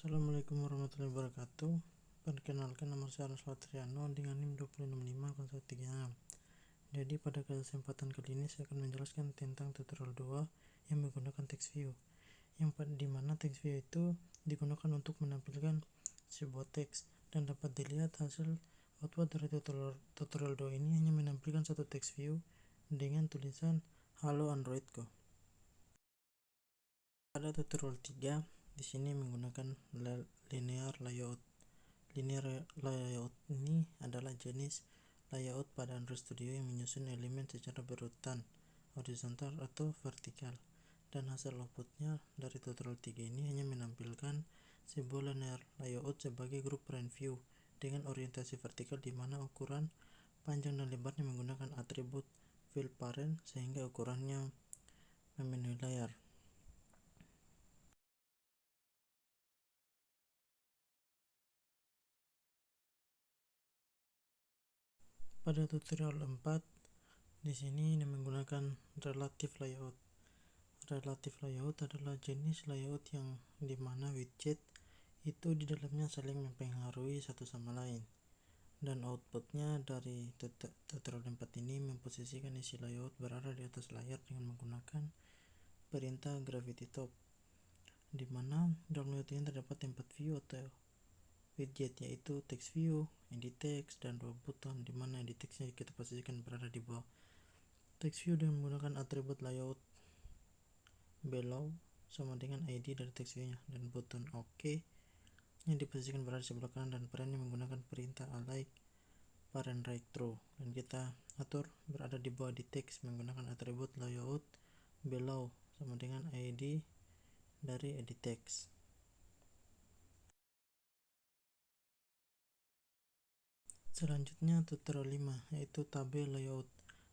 Assalamualaikum warahmatullahi wabarakatuh. Perkenalkan, nama saya Aras Fatriano dengan NIM 2650136. Jadi pada kesempatan kali ini saya akan menjelaskan tentang tutorial 2 yang menggunakan text view, dimana text view itu digunakan untuk menampilkan sebuah teks, dan dapat dilihat hasil output dari tutorial 2 ini hanya menampilkan satu text view dengan tulisan "Halo Androidku". Pada tutorial 3 di sini menggunakan linear layout. Linear layout ini adalah jenis layout pada Android Studio yang menyusun elemen secara berurutan, horizontal atau vertikal. Dan hasil outputnya dari tutorial 3 ini hanya menampilkan sebuah linear layout sebagai grup parent view dengan orientasi vertikal, di mana ukuran panjang dan lebarnya menggunakan atribut fill parent sehingga ukurannya memenuhi layar. Pada tutorial 4 di sini menggunakan relative layout. Relative layout adalah jenis layout yang dimana widget itu di dalamnya saling mempengaruhi satu sama lain, dan outputnya dari tutorial 4 ini memposisikan isi layout berada di atas layar dengan menggunakan perintah gravity top, dimana dalam layout ini terdapat 4 view atau widget, yaitu text view, edit text, dan 2 button, dimana edit textnya kita posisikan berada di bawah text view dengan menggunakan atribut layout below sama dengan ID dari text view nya, dan button OK yang diposisikan berada di sebelah kanan, dan parent menggunakan perintah alike parent right through, dan kita atur berada di bawah di text menggunakan atribut layout below sama dengan ID dari edit text. Selanjutnya tutorial 5 yaitu tabel layout.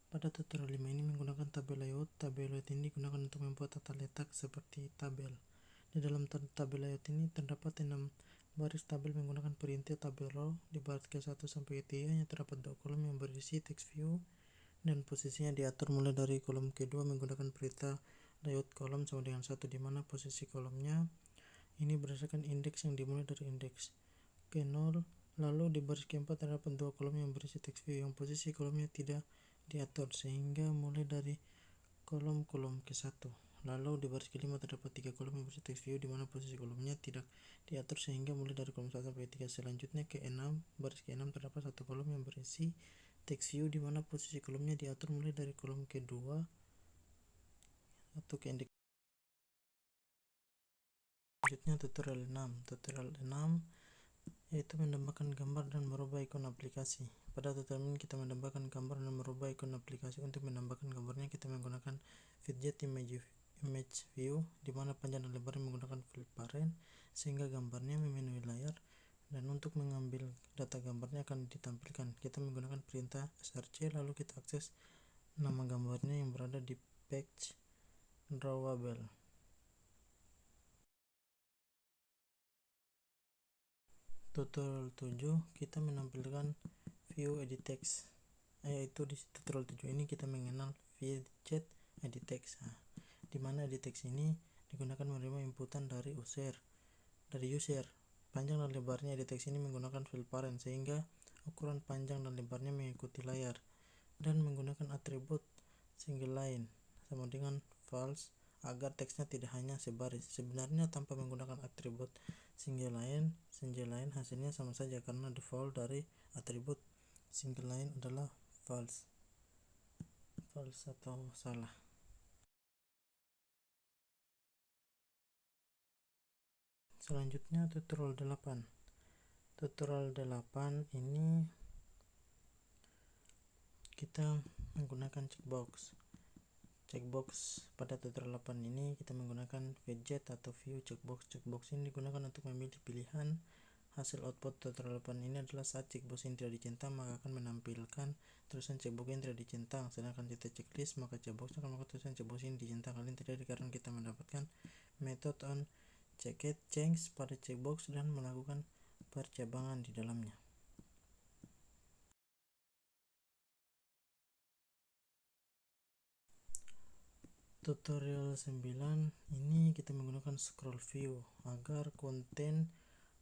Pada tutorial 5 ini menggunakan tabel layout. Tabel layout ini digunakan untuk membuat tata letak seperti tabel. Di dalam tabel layout ini terdapat 6 baris tabel menggunakan perintah tabel row. Di baris ke-1 sampai ke-3 yang terdapat 2 kolom yang berisi text view, dan posisinya diatur mulai dari kolom kedua menggunakan perintah layout kolom sama dengan 1, dimana posisi kolomnya ini berdasarkan indeks yang dimulai dari indeks ke-0. Lalu di baris keempat terdapat 2 kolom yang berisi text view yang posisi kolomnya tidak diatur sehingga mulai dari kolom ke-1. Lalu di baris kelima terdapat 3 kolom yang berisi text view di mana posisi kolomnya tidak diatur sehingga mulai dari kolom 1 sampai 3. Selanjutnya ke-6, baris ke-6 terdapat 1 kolom yang berisi text view di mana posisi kolomnya diatur mulai dari kolom kedua atau ke indeks. Selanjutnya tutorial 6. Tutorial 6 yaitu menambahkan gambar dan merubah ikon aplikasi. Pada tutorial ini kita menambahkan gambar dan merubah ikon aplikasi. Untuk menambahkan gambarnya kita menggunakan widget image view, di mana panjang dan lebarnya menggunakan fill parent sehingga gambarnya memenuhi layar, dan untuk mengambil data gambarnya akan ditampilkan kita menggunakan perintah src, lalu kita akses nama gambarnya yang berada di page drawable. Tutorial 7 kita menampilkan view edit text, yaitu di tutorial 7 ini kita mengenal widget edit text, di mana edit text ini digunakan menerima inputan dari user. Panjang dan lebarnya edit text ini menggunakan fill parent sehingga ukuran panjang dan lebarnya mengikuti layar, dan menggunakan atribut single line sama dengan false agar teksnya tidak hanya sebaris. Sebenarnya tanpa menggunakan atribut single line hasilnya sama saja karena default dari atribut single line adalah false atau salah. Selanjutnya tutorial 8. Tutorial 8 ini kita menggunakan checkbox. Pada tutorial 8 ini kita menggunakan widget atau view checkbox. Checkbox ini digunakan untuk memilih pilihan. Hasil output tutorial 8 ini adalah saat checkbox ini tidak dicentang maka akan menampilkan tulisan checkbox yang tidak dicentang, sedangkan kita checklist maka checkbox akan maka tulisan checkbox ini dicentang. Hal ini terjadi karena kita mendapatkan method on checked change pada checkbox dan melakukan percabangan di dalamnya. Tutorial 9 ini kita menggunakan scroll view agar konten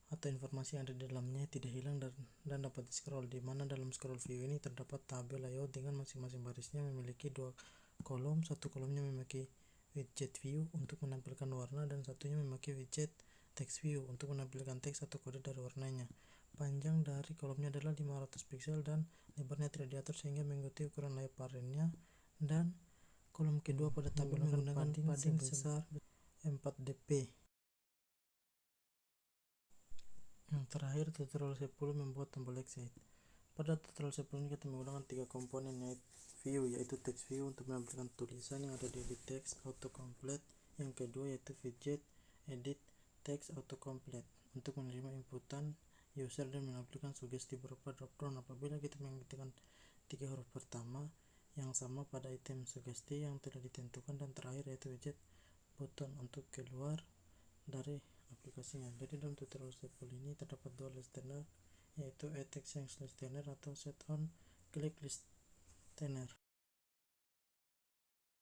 atau informasi yang ada di dalamnya tidak hilang dan dapat di-scroll, di mana dalam scroll view ini terdapat tabel layout dengan masing-masing barisnya memiliki 2 kolom. Satu kolomnya memiliki widget view untuk menampilkan warna dan satunya memiliki widget text view untuk menampilkan teks atau kode dari warnanya. Panjang dari kolomnya adalah 500 pixel dan lebarnya tidak diatur sehingga mengikuti ukuran layar parentnya, dan kolom kedua pada tabel menggunakan padding sebesar 4dp. Yang terakhir, tutorial 10 membuat tombol exit. Pada tutorial 10 ini kita menggunakan 3 komponen yaitu text view untuk menampilkan tulisan yang ada di edit text autocomplete. Yang kedua yaitu widget edit text autocomplete untuk menerima inputan user dan menampilkan sugesti berupa drop-down apabila kita mengetikkan 3 huruf pertama yang sama pada item sugesti yang telah ditentukan. Dan terakhir yaitu widget button untuk keluar dari aplikasinya. Jadi dalam tutorial 10 ini terdapat 2 listener, yaitu add text change listener atau set on click listener.